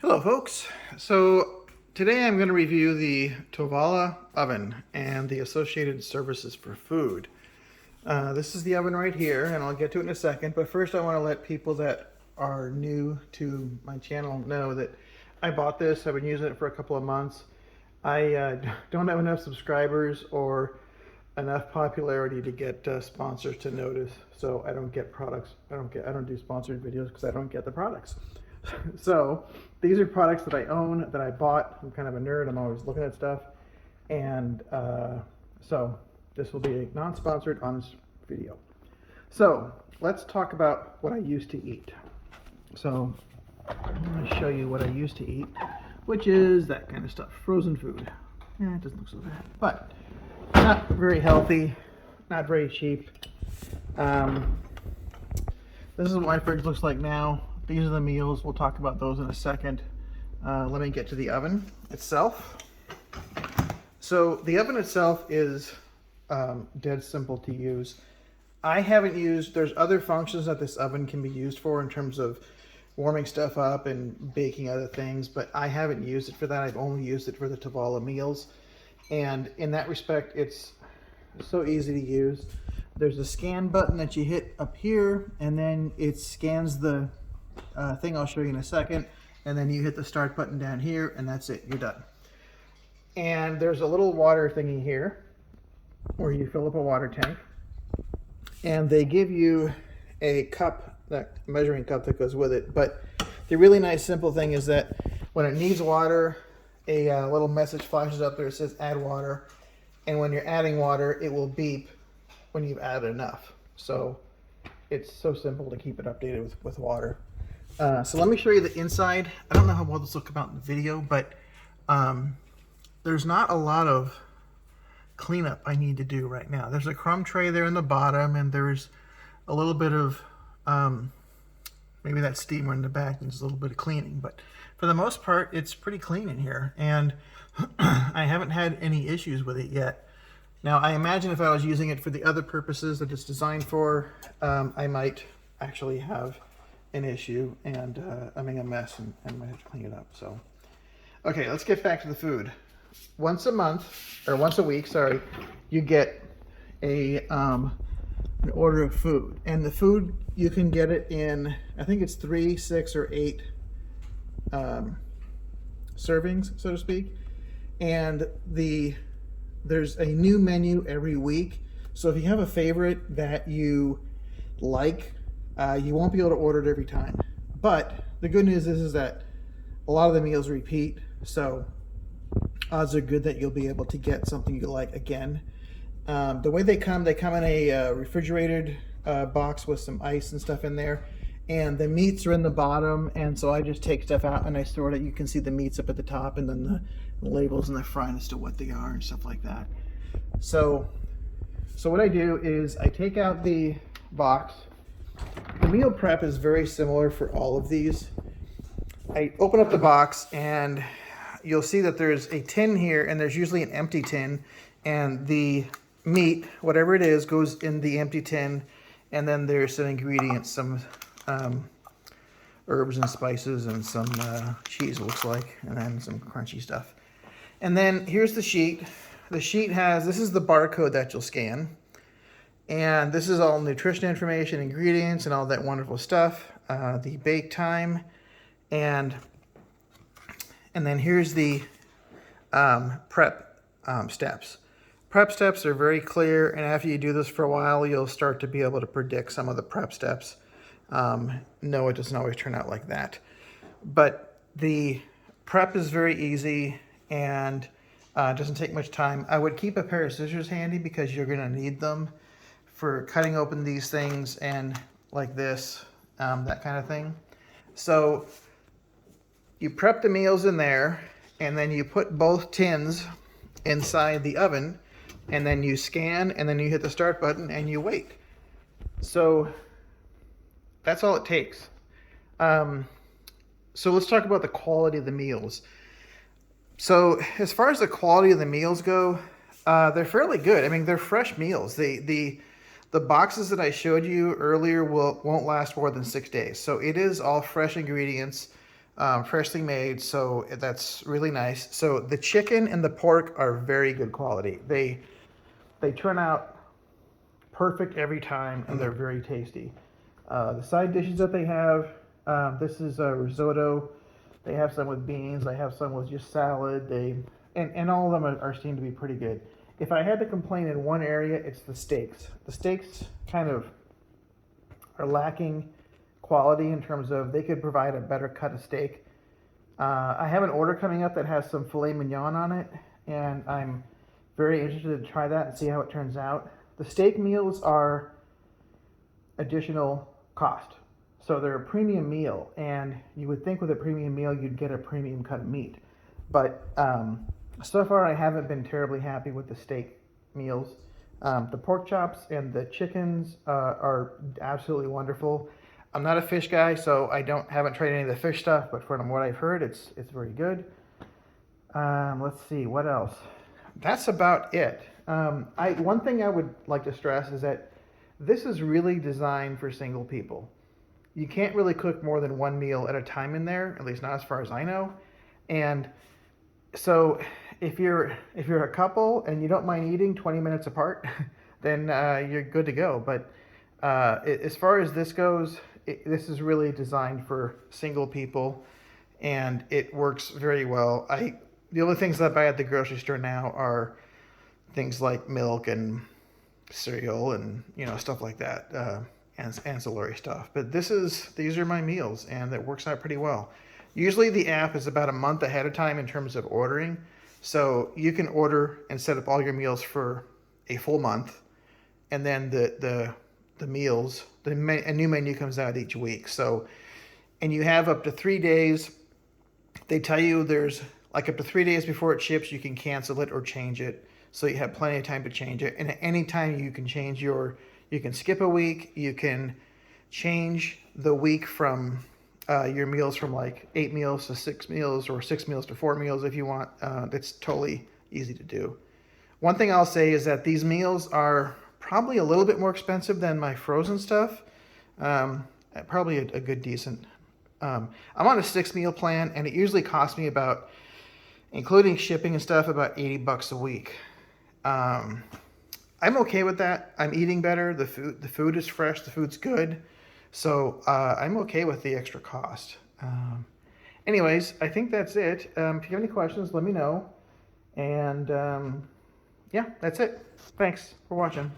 Hello folks. So today I'm going to review the Tovala oven and the associated services for food. This is the oven right here, and I'll get to it in a second, but first I want to let people that are new to my channel know that I bought this. I've been using it for a couple of months. I don't have enough subscribers or enough popularity to get sponsors to notice, so I don't get products. I don't do sponsored videos because I don't get the products. So these are products that I own, that I bought. I'm kind of a nerd. I'm always looking at stuff, and so this will be a non-sponsored, honest video. So let's talk about what I used to eat. So I'm going to show you what I used to eat, which is that kind of stuff, frozen food. It doesn't look so bad, but not very healthy, not very cheap. This is what my fridge looks like now. These are the meals. We'll talk about those in a second. Let me get to the oven itself. So the oven itself is dead simple to use. I haven't used, there's other functions that this oven can be used for in terms of warming stuff up and baking other things, but I haven't used it for that. I've only used it for the Tovala meals. And in that respect, it's so easy to use. There's a scan button that you hit up here, and then it scans the thing I'll show you in a second, and then you hit the start button down here, and that's it, you're done. And there's a little water thingy here where you fill up a water tank, and they give you a cup, that measuring cup that goes with it. But the really nice simple thing is that when it needs water, a little message flashes up there. It says add water, and when you're adding water, it will beep when you've added enough. So it's so simple to keep it updated with water. So let me show you the inside. I don't know how well this will come out in the video, but there's not a lot of cleanup I need to do right now. There's a crumb tray there in the bottom, and there's a little bit of maybe that steamer in the back needs a little bit of cleaning, but for the most part it's pretty clean in here, and I haven't had any issues with it yet. Now I imagine if I was using it for the other purposes that it's designed for, I might actually have an issue and I mean a mess, and might have to clean it up. So okay, let's get back to the food. Once a month, or once a week, sorry, you get a an order of food, and the food, you can get it in, I think it's 3, 6, or 8 servings, so to speak. And there's a new menu every week. So if you have a favorite that you like, you won't be able to order it every time. But the good news is that a lot of the meals repeat, so odds are good that you'll be able to get something you like again. The way they come in a refrigerated box with some ice and stuff in there, and the meats are in the bottom, and so I just take stuff out and I store it. You can see the meats up at the top, and then the labels in the front as to what they are and stuff like that. So what I do is I take out the box. The meal prep is very similar for all of these. I open up the box, and you'll see that there's a tin here, and there's usually an empty tin, and the meat, whatever it is, goes in the empty tin, and then there's some ingredients, some herbs and spices, and some cheese, it looks like, and then some crunchy stuff. And then here's the sheet. The sheet has, this is the barcode that you'll scan, and this is all nutrition information, ingredients, and all that wonderful stuff, the bake time, and then here's the prep steps. Prep steps are very clear, and after you do this for a while, you'll start to be able to predict some of the prep steps. No, it doesn't always turn out like that. But the prep is very easy, and doesn't take much time. I would keep a pair of scissors handy because you're gonna need them for cutting open these things, and like this, that kind of thing. So you prep the meals in there, and then you put both tins inside the oven, and then you scan, and then you hit the start button, and you wait. So that's all it takes. So let's talk about the quality of the meals. So as far as the quality of the meals go, they're fairly good. I mean, they're fresh meals. The boxes that I showed you earlier won't last more than 6 days. So it is all fresh ingredients. freshly made, so that's really nice. So the chicken and the pork are very good quality. They turn out perfect every time, and they're very tasty. The side dishes that they have, this is a risotto. They have some with beans. They have some with just salad. And all of them are seem to be pretty good. If I had to complain in one area, it's the steaks. The steaks kind of are lacking quality in terms of they could provide a better cut of steak. I have an order coming up that has some filet mignon on it, and I'm very interested to try that and see how it turns out. The steak meals are additional cost. So they're a premium meal, and you would think with a premium meal you'd get a premium cut of meat. But so far I haven't been terribly happy with the steak meals. The pork chops and the chickens are absolutely wonderful. I'm not a fish guy, so I haven't tried any of the fish stuff, but from what I've heard, it's very good. Let's see, what else? That's about it. One thing I would like to stress is that this is really designed for single people. You can't really cook more than one meal at a time in there, at least not as far as I know. And so if you're a couple and you don't mind eating 20 minutes apart, then you're good to go. But as far as this goes, this is really designed for single people, and it works very well. The only things that I buy at the grocery store now are things like milk and cereal and stuff like that, ancillary stuff. But these are my meals, and it works out pretty well. Usually the app is about a month ahead of time in terms of ordering, so you can order and set up all your meals for a full month, and then the meals, a new menu comes out each week. So, and you have up to 3 days. They tell you there's like up to 3 days before it ships, you can cancel it or change it. So you have plenty of time to change it. And at any time you can you can skip a week. You can change the week from your meals from like 8 meals to 6 meals, or 6 meals to 4 meals if you want. It's totally easy to do. One thing I'll say is that these meals are probably a little bit more expensive than my frozen stuff. Probably a good decent. I'm on a 6-meal plan, and it usually costs me about, including shipping and stuff, about $80 a week. I'm okay with that. I'm eating better. The food is fresh. The food's good. So I'm okay with the extra cost. Anyways, I think that's it. If you have any questions, let me know. And yeah, that's it. Thanks for watching.